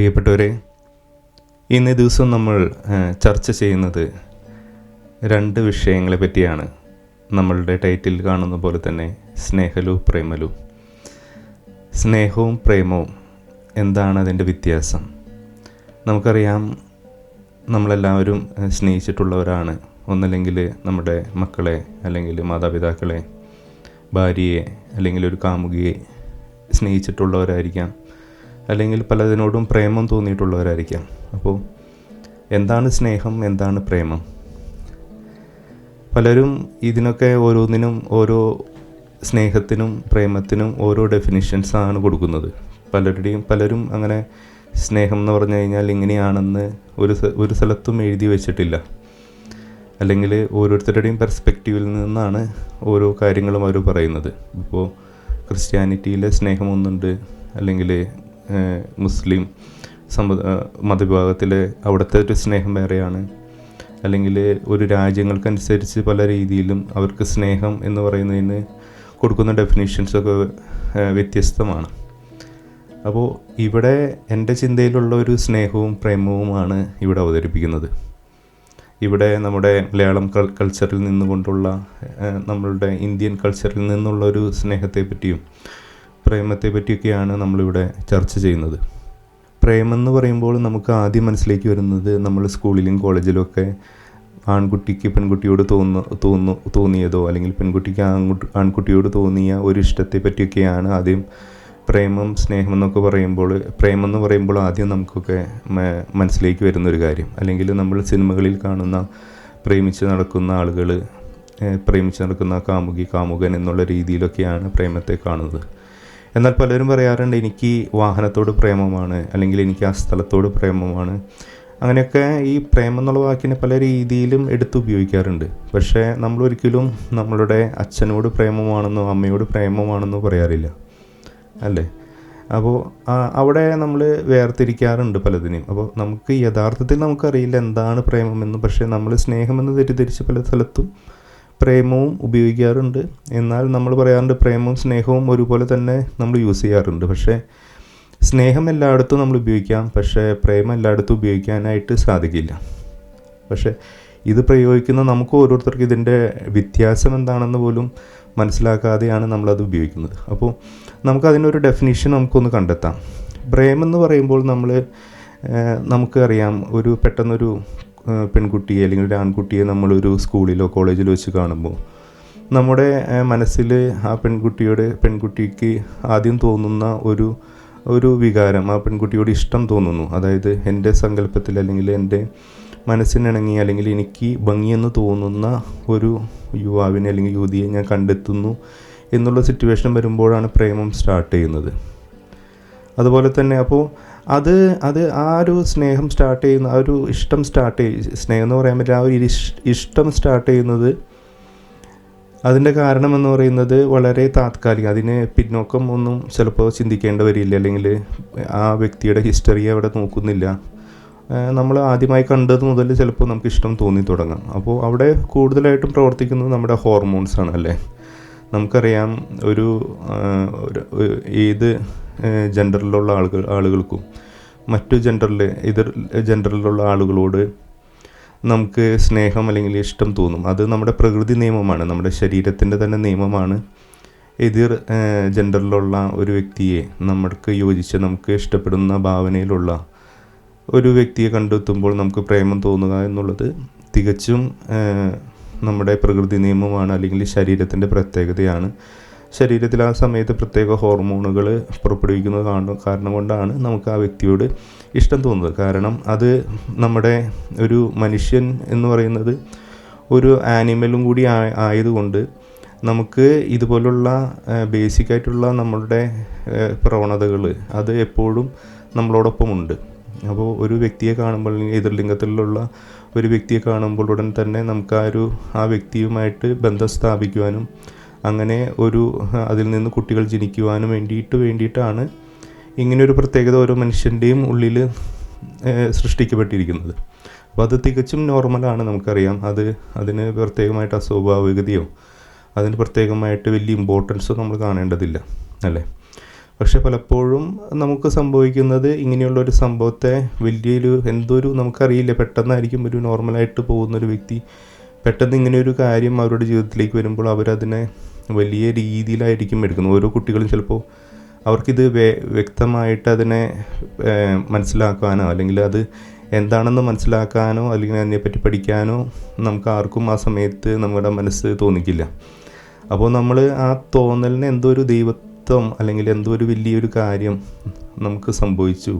പ്രിയപ്പെട്ടവരെ, ഇന്നേ ദിവസം നമ്മൾ ചർച്ച ചെയ്യുന്നത് രണ്ട് വിഷയങ്ങളെ പറ്റിയാണ്. നമ്മളുടെ ടൈറ്റിൽ കാണുന്ന പോലെ തന്നെ സ്നേഹലു പ്രേമലു. സ്നേഹവും പ്രേമവും എന്താണ് അതിൻ്റെ വ്യത്യാസം? നമുക്കറിയാം, നമ്മളെല്ലാവരും സ്നേഹിച്ചിട്ടുള്ളവരാണ്. ഒന്നല്ലെങ്കിൽ നമ്മുടെ മക്കളെ, അല്ലെങ്കിൽ മാതാപിതാക്കളെ, ഭാര്യയെ, അല്ലെങ്കിൽ ഒരു കാമുകിയെ സ്നേഹിച്ചിട്ടുള്ളവരായിരിക്കാം, അല്ലെങ്കിൽ പലതിനോടും പ്രേമം തോന്നിയിട്ടുള്ളവരായിരിക്കാം. അപ്പോൾ എന്താണ് സ്നേഹം, എന്താണ് പ്രേമം? പലരും ഇതിനൊക്കെ ഓരോന്നിനും, ഓരോ സ്നേഹത്തിനും പ്രേമത്തിനും ഓരോ ഡെഫിനിഷൻസാണ് കൊടുക്കുന്നത്. പലരും അങ്ങനെ സ്നേഹം എന്ന് പറഞ്ഞു കഴിഞ്ഞാൽ ഇങ്ങനെയാണെന്ന് ഒരു സ്ഥലത്തും എഴുതി വെച്ചിട്ടില്ല. അല്ലെങ്കിൽ ഓരോരുത്തരുടെയും പെർസ്പെക്റ്റീവിൽ നിന്നാണ് ഓരോ കാര്യങ്ങളും അവർ പറയുന്നത്. ഇപ്പോൾ ക്രിസ്ത്യാനിറ്റിയിലെ സ്നേഹം ഒന്നുണ്ട്, അല്ലെങ്കിൽ മുസ്ലിം മതവിഭാഗത്തിലെ അവിടുത്തെ ഒരു സ്നേഹം വേറെയാണ്, അല്ലെങ്കിൽ ഒരു രാജ്യങ്ങൾക്കനുസരിച്ച് പല രീതിയിലും അവർക്ക് സ്നേഹം എന്ന് പറയുന്നതിന് കൊടുക്കുന്ന ഡെഫിനിഷൻസൊക്കെ വ്യത്യസ്തമാണ്. അപ്പോൾ ഇവിടെ എൻ്റെ ചിന്തയിലുള്ള ഒരു സ്നേഹവും പ്രേമവുമാണ് ഇവിടെ അവതരിപ്പിക്കുന്നത്. ഇവിടെ നമ്മുടെ മലയാളം കൾച്ചറിൽ നിന്നുകൊണ്ടുള്ള, നമ്മളുടെ ഇന്ത്യൻ കൾച്ചറിൽ നിന്നുള്ള ഒരു സ്നേഹത്തെ പറ്റിയും പ്രേമത്തെ പറ്റിയൊക്കെയാണ് നമ്മളിവിടെ ചർച്ച ചെയ്യുന്നത്. പ്രേമം എന്ന് പറയുമ്പോൾ നമുക്ക് ആദ്യം മനസ്സിലേക്ക് വരുന്നത് നമ്മൾ സ്കൂളിലും കോളേജിലും ഒക്കെ ആൺകുട്ടിക്ക് പെൺകുട്ടിയോട് തോന്നിയതോ, അല്ലെങ്കിൽ പെൺകുട്ടിക്ക് ആൺകുട്ടിയോട് തോന്നിയ ഒരു ഇഷ്ടത്തെ പറ്റിയൊക്കെയാണ് ആദ്യം പ്രേമം, സ്നേഹം എന്നൊക്കെ പറയുമ്പോൾ. പ്രേമം എന്ന് പറയുമ്പോൾ ആദ്യം നമുക്കൊക്കെ മനസ്സിലേക്ക് വരുന്നൊരു കാര്യം, അല്ലെങ്കിൽ നമ്മൾ സിനിമകളിൽ കാണുന്ന പ്രേമിച്ച് നടക്കുന്ന ആളുകൾ, പ്രേമിച്ച് നടക്കുന്ന കാമുകൻ എന്നുള്ള രീതിയിലൊക്കെയാണ് പ്രേമത്തെ കാണുന്നത്. എന്നാൽ പലരും പറയാറുണ്ട്, എനിക്ക് വാഹനത്തോട് പ്രേമമാണ്, അല്ലെങ്കിൽ എനിക്ക് ആ സ്ഥലത്തോട് പ്രേമമാണ്. അങ്ങനെയൊക്കെ ഈ പ്രേമം എന്നുള്ള വാക്കിനെ പല രീതിയിലും ഉപയോഗിക്കാറുണ്ട്. പക്ഷേ നമ്മളൊരിക്കലും നമ്മളുടെ അച്ഛനോട് പ്രേമമാണെന്നോ അമ്മയോട് പ്രേമമാണെന്നോ പറയാറില്ല, അല്ലേ? അപ്പോൾ അവിടെ നമ്മൾ വേർതിരിക്കാറുണ്ട് പലതിനെയും. അപ്പോൾ നമുക്ക് യഥാർത്ഥത്തിൽ നമുക്കറിയില്ല എന്താണ് പ്രേമമെന്ന്. പക്ഷേ നമ്മൾ സ്നേഹമെന്ന് തെറ്റിദ്ധരിച്ച് പല സ്ഥലത്തും പ്രേമവും ഉപയോഗിക്കാറുണ്ട്. എന്നാൽ നമ്മൾ പറയാറുണ്ട് പ്രേമവും സ്നേഹവും ഒരുപോലെ തന്നെ നമ്മൾ യൂസ് ചെയ്യാറുണ്ട്. പക്ഷേ സ്നേഹം എല്ലായിടത്തും നമ്മൾ ഉപയോഗിക്കാം, പക്ഷേ പ്രേമം എല്ലായിടത്തും ഉപയോഗിക്കാനായിട്ട് സാധിക്കില്ല. പക്ഷേ ഇത് പ്രയോഗിക്കുന്ന നമുക്ക് ഓരോരുത്തർക്കും ഇതിൻ്റെ വ്യത്യാസം എന്താണെന്ന് പോലും മനസ്സിലാക്കാതെയാണ് നമ്മളത് ഉപയോഗിക്കുന്നത്. അപ്പോൾ നമുക്കതിനൊരു ഡെഫിനിഷൻ നമുക്കൊന്ന് കണ്ടെത്താം. പ്രേമം എന്ന് പറയുമ്പോൾ നമുക്കറിയാം, പെട്ടെന്നൊരു പെൺകുട്ടിയെ അല്ലെങ്കിൽ ഒരു ആൺകുട്ടിയെ നമ്മളൊരു സ്കൂളിലോ കോളേജിലോ വെച്ച് കാണുമ്പോൾ നമ്മുടെ മനസ്സിൽ ആ പെൺകുട്ടിക്ക് ആദ്യം തോന്നുന്ന ഒരു വികാരം, ആ പെൺകുട്ടിയോട് ഇഷ്ടം തോന്നുന്നു. അതായത് എൻ്റെ സങ്കല്പത്തിൽ, അല്ലെങ്കിൽ എൻ്റെ മനസ്സിനിണങ്ങി, അല്ലെങ്കിൽ എനിക്ക് ഭംഗിയെന്ന് തോന്നുന്ന ഒരു യുവാവിനെ അല്ലെങ്കിൽ യുവതിയെ ഞാൻ കണ്ടെത്തുന്നു എന്നുള്ള സിറ്റുവേഷൻ വരുമ്പോഴാണ് പ്രേമം സ്റ്റാർട്ട് ചെയ്യുന്നത്. അതുപോലെ തന്നെ അപ്പോൾ അത് ആ ഒരു സ്നേഹം സ്റ്റാർട്ട് ചെയ്യുന്ന, ആ ഒരു ഇഷ്ടം സ്നേഹം എന്ന് പറയാൻ പറ്റില്ല, ആ ഒരു ഇഷ്ടം സ്റ്റാർട്ട് ചെയ്യുന്നത്, അതിൻ്റെ കാരണമെന്ന് പറയുന്നത് വളരെ താത്കാലികം. അതിന് പിന്നോക്കം ഒന്നും ചിലപ്പോൾ ചിന്തിക്കേണ്ടി വരില്ല, അല്ലെങ്കിൽ ആ വ്യക്തിയുടെ ഹിസ്റ്ററി അവിടെ നോക്കുന്നില്ല. നമ്മൾ ആദ്യമായി കണ്ടത് മുതൽ ചിലപ്പോൾ നമുക്ക് ഇഷ്ടം തോന്നി തുടങ്ങാം. അപ്പോൾ അവിടെ കൂടുതലായിട്ടും പ്രവർത്തിക്കുന്നത് നമ്മുടെ ഹോർമോൺസാണ്, അല്ലേ? നമുക്കറിയാം, ഏത് ജെൻഡറിലുള്ള ആളുകൾക്കും മറ്റു എതിർ ജെൻഡറിലുള്ള ആളുകളോട് നമുക്ക് സ്നേഹം അല്ലെങ്കിൽ ഇഷ്ടം തോന്നും. അത് നമ്മുടെ പ്രകൃതി നിയമമാണ്, നമ്മുടെ ശരീരത്തിൻ്റെ തന്നെ നിയമമാണ്. എതിർ ജെൻഡറിലുള്ള ഒരു വ്യക്തിയെ നമുക്ക് യോജിച്ച്, നമുക്ക് ഇഷ്ടപ്പെടുന്ന ഭാവനയിലുള്ള ഒരു വ്യക്തിയെ കണ്ടെത്തുമ്പോൾ നമുക്ക് പ്രേമം തോന്നുക എന്നുള്ളത് തികച്ചും നമ്മുടെ പ്രകൃതി നിയമമാണ്, അല്ലെങ്കിൽ ശരീരത്തിൻ്റെ പ്രത്യേകതയാണ്. ശരീരത്തിൽ ആ സമയത്ത് പ്രത്യേക ഹോർമോണുകൾ പുറപ്പെടുവിക്കുന്നത് കാരണം കൊണ്ടാണ് നമുക്ക് ആ വ്യക്തിയോട് ഇഷ്ടം തോന്നുന്നത്. കാരണം അത് നമ്മുടെ ഒരു മനുഷ്യൻ എന്ന് പറയുന്നത് ഒരു ആനിമലും കൂടി ആയതുകൊണ്ട് നമുക്ക് ഇതുപോലുള്ള ബേസിക്കായിട്ടുള്ള നമ്മളുടെ പ്രവണതകൾ അത് എപ്പോഴും നമ്മളോടൊപ്പമുണ്ട്. അപ്പോൾ ഒരു വ്യക്തിയെ കാണുമ്പോൾ, എതിർലിംഗത്തിലുള്ള ഒരു വ്യക്തിയെ കാണുമ്പോൾ ഉടൻ തന്നെ നമുക്ക് ആ വ്യക്തിയുമായിട്ട് ബന്ധം സ്ഥാപിക്കുവാനും അങ്ങനെ അതിൽ നിന്ന് കുട്ടികൾ ജനിക്കുവാനും വേണ്ടിയിട്ടാണ് ഇങ്ങനെയൊരു പ്രത്യേകത ഓരോ മനുഷ്യൻ്റെയും ഉള്ളിൽ സൃഷ്ടിക്കപ്പെട്ടിരിക്കുന്നത്. അപ്പോൾ അത് തികച്ചും നോർമലാണ്, നമുക്കറിയാം. അതിന് പ്രത്യേകമായിട്ട് അസ്വാഭാവികതയോ അതിന് പ്രത്യേകമായിട്ട് വലിയ ഇമ്പോർട്ടൻസോ നമ്മൾ കാണേണ്ടതില്ല, അല്ലേ? പക്ഷെ പലപ്പോഴും നമുക്ക് സംഭവിക്കുന്നത് ഇങ്ങനെയുള്ളൊരു സംഭവത്തെ എന്തൊരു നമുക്കറിയില്ല, പെട്ടെന്നായിരിക്കും ഒരു നോർമലായിട്ട് പോകുന്നൊരു വ്യക്തി പെട്ടെന്ന് ഇങ്ങനെയൊരു കാര്യം അവരുടെ ജീവിതത്തിലേക്ക് വരുമ്പോൾ അവരതിനെ വലിയ രീതിയിലായിരിക്കും എടുക്കുന്നത്. ഓരോ കുട്ടികളും ചിലപ്പോൾ അവർക്കിത് വ്യക്തമായിട്ട് അതിനെ മനസ്സിലാക്കാനോ അല്ലെങ്കിൽ അത് എന്താണെന്ന് മനസ്സിലാക്കാനോ അല്ലെങ്കിൽ അതിനെപ്പറ്റി പഠിക്കാനോ നമുക്ക് ആർക്കും ആ സമയത്ത് നമ്മുടെ മനസ്സ് തോന്നിക്കില്ല. അപ്പോൾ നമ്മൾ ആ തോന്നലിന് എന്തോ ഒരു ദൈവത്വം അല്ലെങ്കിൽ എന്തോ ഒരു വലിയൊരു കാര്യം നമുക്ക് സംഭവിച്ചു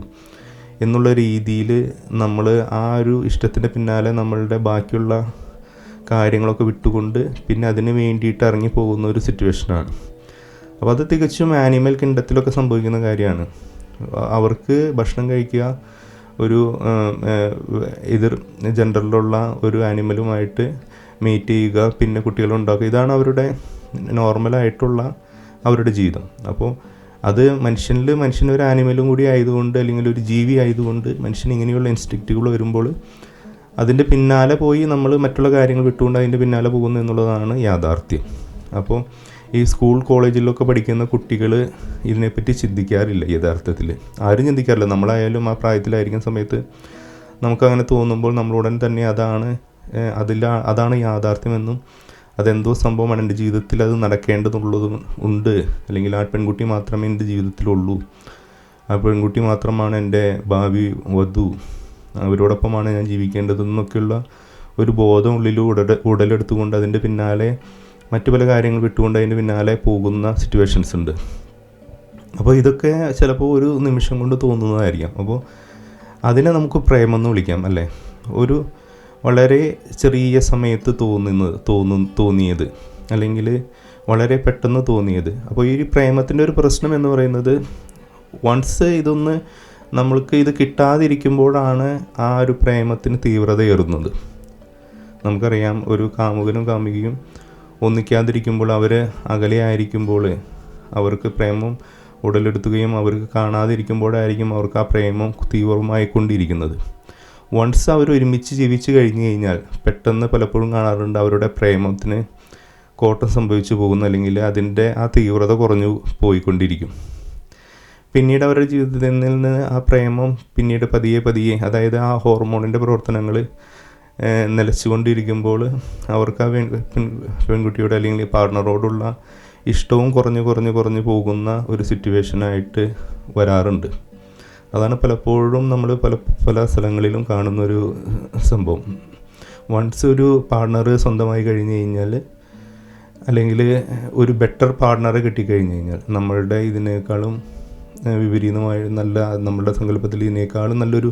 എന്നുള്ള രീതിയിൽ നമ്മൾ ആ ഒരു ഇഷ്ടത്തിൻ്റെ പിന്നാലെ നമ്മളുടെ ബാക്കിയുള്ള കാര്യങ്ങളൊക്കെ വിട്ടുകൊണ്ട് പിന്നെ അതിന് വേണ്ടിയിട്ട് ഇറങ്ങി പോകുന്ന ഒരു സിറ്റുവേഷനാണ്. അപ്പോൾ അത് തികച്ചും ആനിമൽ കിങ്ഡത്തിലൊക്കെ സംഭവിക്കുന്ന കാര്യമാണ്. അവർക്ക് ഭക്ഷണം കഴിക്കുക, ഒരു എതിർ ജെൻഡറിലുള്ള ഒരു ആനിമലുമായിട്ട് മീറ്റ് ചെയ്യുക, പിന്നെ കുട്ടികളുണ്ടാക്കുക, ഇതാണ് അവരുടെ നോർമലായിട്ടുള്ള അവരുടെ ജീവിതം. അപ്പോൾ അത് മനുഷ്യനൊരു ആനിമലും കൂടി ആയതുകൊണ്ട് അല്ലെങ്കിൽ ഒരു ജീവി ആയതുകൊണ്ട് മനുഷ്യന് ഇങ്ങനെയുള്ള ഇൻസ്റ്റിക്റ്റുകൾ വരുമ്പോൾ അതിൻ്റെ പിന്നാലെ പോയി നമ്മൾ മറ്റുള്ള കാര്യങ്ങൾ വിട്ടുകൊണ്ട് അതിൻ്റെ പിന്നാലെ പോകുന്നു എന്നുള്ളതാണ് യാഥാർത്ഥ്യം. അപ്പോൾ ഈ സ്കൂൾ കോളേജിലൊക്കെ പഠിക്കുന്ന കുട്ടികൾ ഇതിനെപ്പറ്റി ചിന്തിക്കാറില്ല. യഥാർത്ഥത്തിൽ ആരും ചിന്തിക്കാറില്ല. നമ്മളായാലും ആ പ്രായത്തിലായിരിക്കുന്ന സമയത്ത് നമുക്കങ്ങനെ തോന്നുമ്പോൾ നമ്മളുടൻ തന്നെ അതാണ് യാഥാർത്ഥ്യമെന്നും അതെന്തോ സംഭവമാണ്, എൻ്റെ ജീവിതത്തിൽ അത് നടക്കേണ്ടതുള്ളതും ഉണ്ട്, അല്ലെങ്കിൽ ആ പെൺകുട്ടി മാത്രമേ എൻ്റെ ജീവിതത്തിലുള്ളൂ, ആ പെൺകുട്ടി മാത്രമാണ് എൻ്റെ ഭാവി വധു, അവരോടൊപ്പമാണ് ഞാൻ ജീവിക്കേണ്ടതെന്നൊക്കെയുള്ള ഒരു ബോധം ഉള്ളിൽ ഉടലെടുത്തുകൊണ്ട് അതിൻ്റെ പിന്നാലെ മറ്റു പല കാര്യങ്ങൾ വിട്ടുകൊണ്ട് അതിൻ്റെ പിന്നാലെ പോകുന്ന സിറ്റുവേഷൻസ് ഉണ്ട്. അപ്പോൾ ഇതൊക്കെ ചിലപ്പോൾ ഒരു നിമിഷം കൊണ്ട് തോന്നുന്നതായിരിക്കാം. അപ്പോൾ അതിനെ നമുക്ക് പ്രേമെന്ന് വിളിക്കാം അല്ലേ. ഒരു വളരെ ചെറിയ സമയത്ത് തോന്നിയത് അല്ലെങ്കിൽ വളരെ പെട്ടെന്ന് തോന്നിയത്. അപ്പോൾ ഈ പ്രേമത്തിൻ്റെ ഒരു പ്രശ്നം എന്ന് പറയുന്നത് വൺസ് നമ്മൾക്ക് ഇത് കിട്ടാതിരിക്കുമ്പോഴാണ് ആ ഒരു പ്രേമത്തിന് തീവ്രതയേറുന്നത്. നമുക്കറിയാം, ഒരു കാമുകനും കാമുകിയും ഒന്നിക്കാതിരിക്കുമ്പോൾ, അവർ അകലെയായിരിക്കുമ്പോൾ അവർക്ക് പ്രേമം ഉടലെടുത്തുകയും അവർക്ക് കാണാതിരിക്കുമ്പോഴായിരിക്കും അവർക്ക് ആ പ്രേമം തീവ്രമായിക്കൊണ്ടിരിക്കുന്നത്. വൺസ് അവർ ഒരുമിച്ച് ജീവിച്ച് കഴിഞ്ഞ് കഴിഞ്ഞാൽ പെട്ടെന്ന് പലപ്പോഴും കാണാറുണ്ട് അവരുടെ പ്രേമത്തിന് കോട്ടം സംഭവിച്ചു പോകുന്നു, അല്ലെങ്കിൽ അതിൻ്റെ ആ തീവ്രത കുറഞ്ഞു പോയിക്കൊണ്ടിരിക്കും. പിന്നീട് അവരുടെ ജീവിതത്തിൽ നിന്ന് ആ പ്രേമം പിന്നീട് പതിയെ അതായത് ആ ഹോർമോണിൻ്റെ പ്രവർത്തനങ്ങൾ നിലച്ചുകൊണ്ടിരിക്കുമ്പോൾ അവർക്ക് ആ പെൺകുട്ടിയോട് അല്ലെങ്കിൽ പാർട്ണറോടുള്ള ഇഷ്ടവും കുറഞ്ഞു പോകുന്ന ഒരു സിറ്റുവേഷനായിട്ട് വരാറുണ്ട്. അതാണ് പലപ്പോഴും നമ്മൾ പല സ്ഥലങ്ങളിലും കാണുന്നൊരു സംഭവം. വൺസ് ഒരു പാർട്ണർ സ്വന്തമായി കഴിഞ്ഞ് കഴിഞ്ഞാൽ അല്ലെങ്കിൽ ഒരു ബെറ്റർ പാർട്ണറെ കിട്ടിക്കഴിഞ്ഞ് കഴിഞ്ഞാൽ നമ്മളുടെ ഇതിനേക്കാളും വിപരീതമായ നമ്മളുടെ സങ്കല്പത്തിൽ ഇതിനേക്കാളും നല്ലൊരു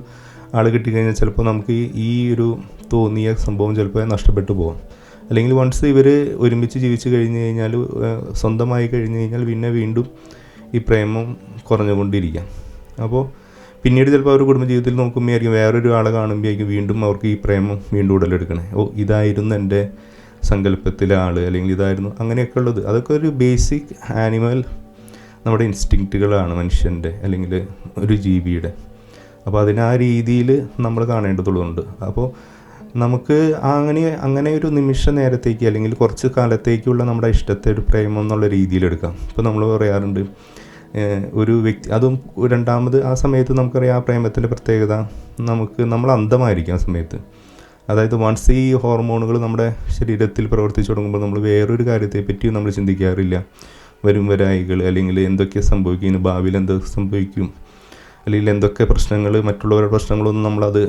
ആൾ കിട്ടിക്കഴിഞ്ഞാൽ ചിലപ്പോൾ നമുക്ക് ഈ ഒരു തോന്നിയ സംഭവം ചിലപ്പോൾ നഷ്ടപ്പെട്ടു പോകും. അല്ലെങ്കിൽ വൺസ് ഇവർ ഒരുമിച്ച് ജീവിച്ച് കഴിഞ്ഞ് കഴിഞ്ഞാൽ, സ്വന്തമായി കഴിഞ്ഞ് കഴിഞ്ഞാൽ പിന്നെ വീണ്ടും ഈ പ്രേമം കുറഞ്ഞുകൊണ്ടിരിക്കാം. അപ്പോൾ പിന്നീട് ചിലപ്പോൾ അവർ കുടുംബജീവിതത്തിൽ നോക്കുമ്പോഴായിരിക്കും വേറൊരു ആളെ കാണുമ്പോഴായിരിക്കും വീണ്ടും അവർക്ക് ഈ പ്രേമം വീണ്ടും ഉടലെടുക്കണേ. ഇതായിരുന്നു എൻ്റെ സങ്കല്പത്തിലെ ആൾ, അല്ലെങ്കിൽ ഇതായിരുന്നു അങ്ങനെയൊക്കെ ഉള്ളത്. അതൊക്കെ ഒരു ബേസിക് ആനിമൽ നമ്മുടെ ഇൻസ്റ്റിങ്ക്റ്റുകളാണ് മനുഷ്യൻ്റെ അല്ലെങ്കിൽ ഒരു ജീവിയുടെ. അപ്പോൾ അതിന് ആ രീതിയിൽ നമ്മൾ കാണേണ്ടതുള്ളതുണ്ട്. അപ്പോൾ നമുക്ക് അങ്ങനെ ഒരു നിമിഷ നേരത്തേക്ക് അല്ലെങ്കിൽ കുറച്ച് കാലത്തേക്കുള്ള നമ്മുടെ ഇഷ്ടത്തെ ഒരു പ്രേമം എന്നുള്ള രീതിയിലെടുക്കാം. ഇപ്പോൾ നമ്മൾ പറയാറുണ്ട്, ഒരു വ്യക്തി, അതും രണ്ടാമത് ആ സമയത്ത് നമുക്കറിയാം ആ പ്രേമത്തിൻ്റെ പ്രത്യേകത, നമ്മൾ അന്ധമായിരിക്കും ആ സമയത്ത്. അതായത് വൺസ് ഈ ഹോർമോണുകൾ നമ്മുടെ ശരീരത്തിൽ പ്രവർത്തിച്ചു തുടങ്ങുമ്പോൾ നമ്മൾ വേറൊരു കാര്യത്തെപ്പറ്റിയും നമ്മൾ ചിന്തിക്കാറില്ല. വരായികൾ അല്ലെങ്കിൽ എന്തൊക്കെ സംഭവിക്കും, ഭാവിയിൽ എന്തൊക്കെ സംഭവിക്കും, അല്ലെങ്കിൽ എന്തൊക്കെ പ്രശ്നങ്ങൾ, മറ്റുള്ളവരുടെ പ്രശ്നങ്ങളൊന്നും നമ്മളത്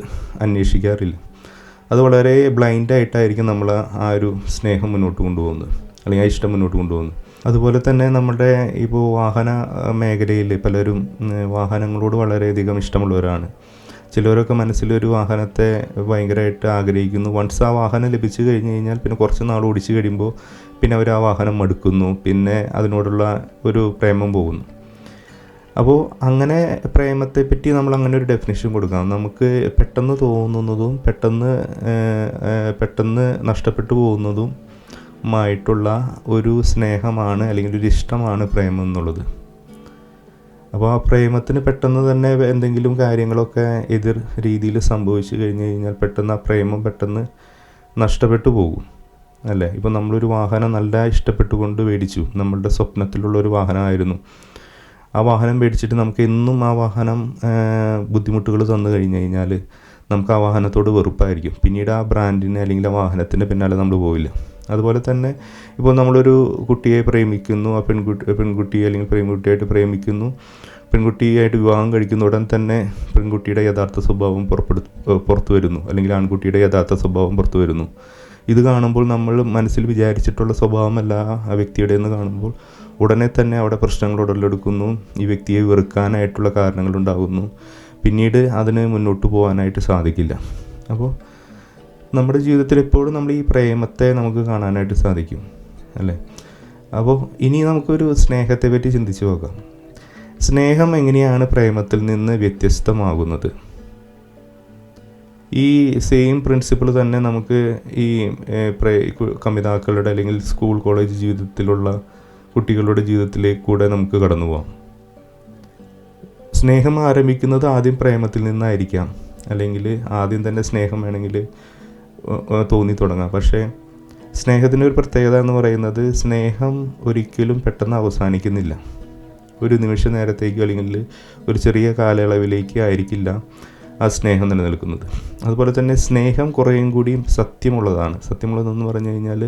അന്വേഷിക്കാറില്ല. അത് വളരെ ബ്ലൈൻഡായിട്ടായിരിക്കും നമ്മൾ ആ ഒരു സ്നേഹം മുന്നോട്ട് കൊണ്ടുപോകുന്നത്, അല്ലെങ്കിൽ ആ ഇഷ്ടം മുന്നോട്ട് കൊണ്ടുപോകുന്നത്. അതുപോലെ തന്നെ നമ്മുടെ ഇപ്പോൾ വാഹന മേഖലയിൽ പലരും വാഹനങ്ങളോട് വളരെയധികം ഇഷ്ടമുള്ളവരാണ്. ചിലവരൊക്കെ മനസ്സിലൊരു വാഹനത്തെ ഭയങ്കരമായിട്ട് ആഗ്രഹിക്കുന്നു. വൺസ് ആ വാഹനം ലഭിച്ചു കഴിഞ്ഞ് കഴിഞ്ഞാൽ പിന്നെ കുറച്ച് നാൾ ഓടിച്ച് കഴിയുമ്പോൾ പിന്നെ അവർ ആ വാഹനം മടുക്കുന്നു, പിന്നെ അതിനോടുള്ള ഒരു പ്രേമം പോകുന്നു. അപ്പോൾ അങ്ങനെ പ്രേമത്തെപ്പറ്റി നമ്മൾ അങ്ങനെ ഒരു ഡെഫിനിഷൻ കൊടുക്കാം. നമുക്ക് പെട്ടെന്ന് തോന്നുന്നതും പെട്ടെന്ന് നഷ്ടപ്പെട്ടു പോകുന്നതുമായിട്ടുള്ള ഒരു സ്നേഹമാണ് അല്ലെങ്കിൽ ഒരു ഇഷ്ടമാണ് പ്രേമം എന്നുള്ളത്. അപ്പോൾ ആ പ്രേമത്തിന് പെട്ടെന്ന് തന്നെ എന്തെങ്കിലും കാര്യങ്ങളൊക്കെ എതിർ രീതിയിൽ സംഭവിച്ചു കഴിഞ്ഞ് കഴിഞ്ഞാൽ പെട്ടെന്ന് ആ പ്രേമം പെട്ടെന്ന് നഷ്ടപ്പെട്ടു പോകും അല്ലേ. ഇപ്പോൾ നമ്മളൊരു വാഹനം നല്ല ഇഷ്ടപ്പെട്ടുകൊണ്ട് മേടിച്ചു, നമ്മളുടെ സ്വപ്നത്തിലുള്ളൊരു വാഹനമായിരുന്നു. ആ വാഹനം മേടിച്ചിട്ട് നമുക്ക് എന്നും ആ വാഹനം ബുദ്ധിമുട്ടുകൾ തന്നു കഴിഞ്ഞ് കഴിഞ്ഞാൽ നമുക്ക് ആ വാഹനത്തോട് വെറുപ്പായിരിക്കും. പിന്നീട് ആ ബ്രാൻഡിനെ അല്ലെങ്കിൽ ആ വാഹനത്തിൻ്റെ പിന്നാലെ നമ്മൾ പോവില്ല. അതുപോലെ തന്നെ ഇപ്പോൾ നമ്മളൊരു കുട്ടിയെ പ്രേമിക്കുന്നു, ആ പെൺകുട്ടിയെ അല്ലെങ്കിൽ പെൺകുട്ടിയായിട്ട് പ്രേമിക്കുന്നു, പെൺകുട്ടിയായിട്ട് വിവാഹം കഴിക്കുന്ന ഉടൻ തന്നെ പെൺകുട്ടിയുടെ യഥാർത്ഥ സ്വഭാവം പുറത്തു വരുന്നു, അല്ലെങ്കിൽ ആൺകുട്ടിയുടെ യഥാർത്ഥ സ്വഭാവം പുറത്തു വരുന്നു. ഇത് കാണുമ്പോൾ നമ്മൾ മനസ്സിൽ വിചാരിച്ചിട്ടുള്ള സ്വഭാവമല്ല ആ വ്യക്തിയുടെ എന്ന് കാണുമ്പോൾ ഉടനെ തന്നെ അവിടെ പ്രശ്നങ്ങൾ ഉടലെടുക്കുന്നു. ഈ വ്യക്തിയെ വെറുക്കാനായിട്ടുള്ള കാരണങ്ങളുണ്ടാകുന്നു. പിന്നീട് അതിന് മുന്നോട്ട് പോകാനായിട്ട് സാധിക്കില്ല. അപ്പോൾ നമ്മുടെ ജീവിതത്തിൽ എപ്പോഴും നമ്മൾ ഈ പ്രേമത്തെ നമുക്ക് കാണാനായിട്ട് സാധിക്കും, അല്ലേ? അപ്പോൾ ഇനി നമുക്കൊരു സ്നേഹത്തെ പറ്റി ചിന്തിച്ച് നോക്കാം. സ്നേഹം എങ്ങനെയാണ് പ്രേമത്തിൽ നിന്ന് വ്യത്യസ്തമാകുന്നത്? ഈ സെയിം പ്രിൻസിപ്പിൾ തന്നെ നമുക്ക് ഈ കമിതാക്കളുടെ അല്ലെങ്കിൽ സ്കൂൾ കോളേജ് ജീവിതത്തിലുള്ള കുട്ടികളുടെ ജീവിതത്തിലേക്ക് കൂടെ നമുക്ക് കടന്നു പോകാം. സ്നേഹം ആരംഭിക്കുന്നത് ആദ്യം പ്രേമത്തിൽ നിന്നായിരിക്കാം, അല്ലെങ്കിൽ ആദ്യം തന്നെ സ്നേഹം വേണമെങ്കിൽ തോന്നി തുടങ്ങാം. പക്ഷേ സ്നേഹത്തിൻ്റെ ഒരു പ്രത്യേകത എന്ന് പറയുന്നത് സ്നേഹം ഒരിക്കലും പെട്ടെന്ന് അവസാനിക്കുന്നില്ല. ഒരു നിമിഷ നേരത്തേക്കോ അല്ലെങ്കിൽ ഒരു ചെറിയ കാലയളവിലേക്ക് ആയിരിക്കില്ല ആ സ്നേഹം നിലനിൽക്കുന്നത്. അതുപോലെ തന്നെ സ്നേഹം കുറേയും കൂടിയും സത്യമുള്ളതെന്ന് പറഞ്ഞു കഴിഞ്ഞാൽ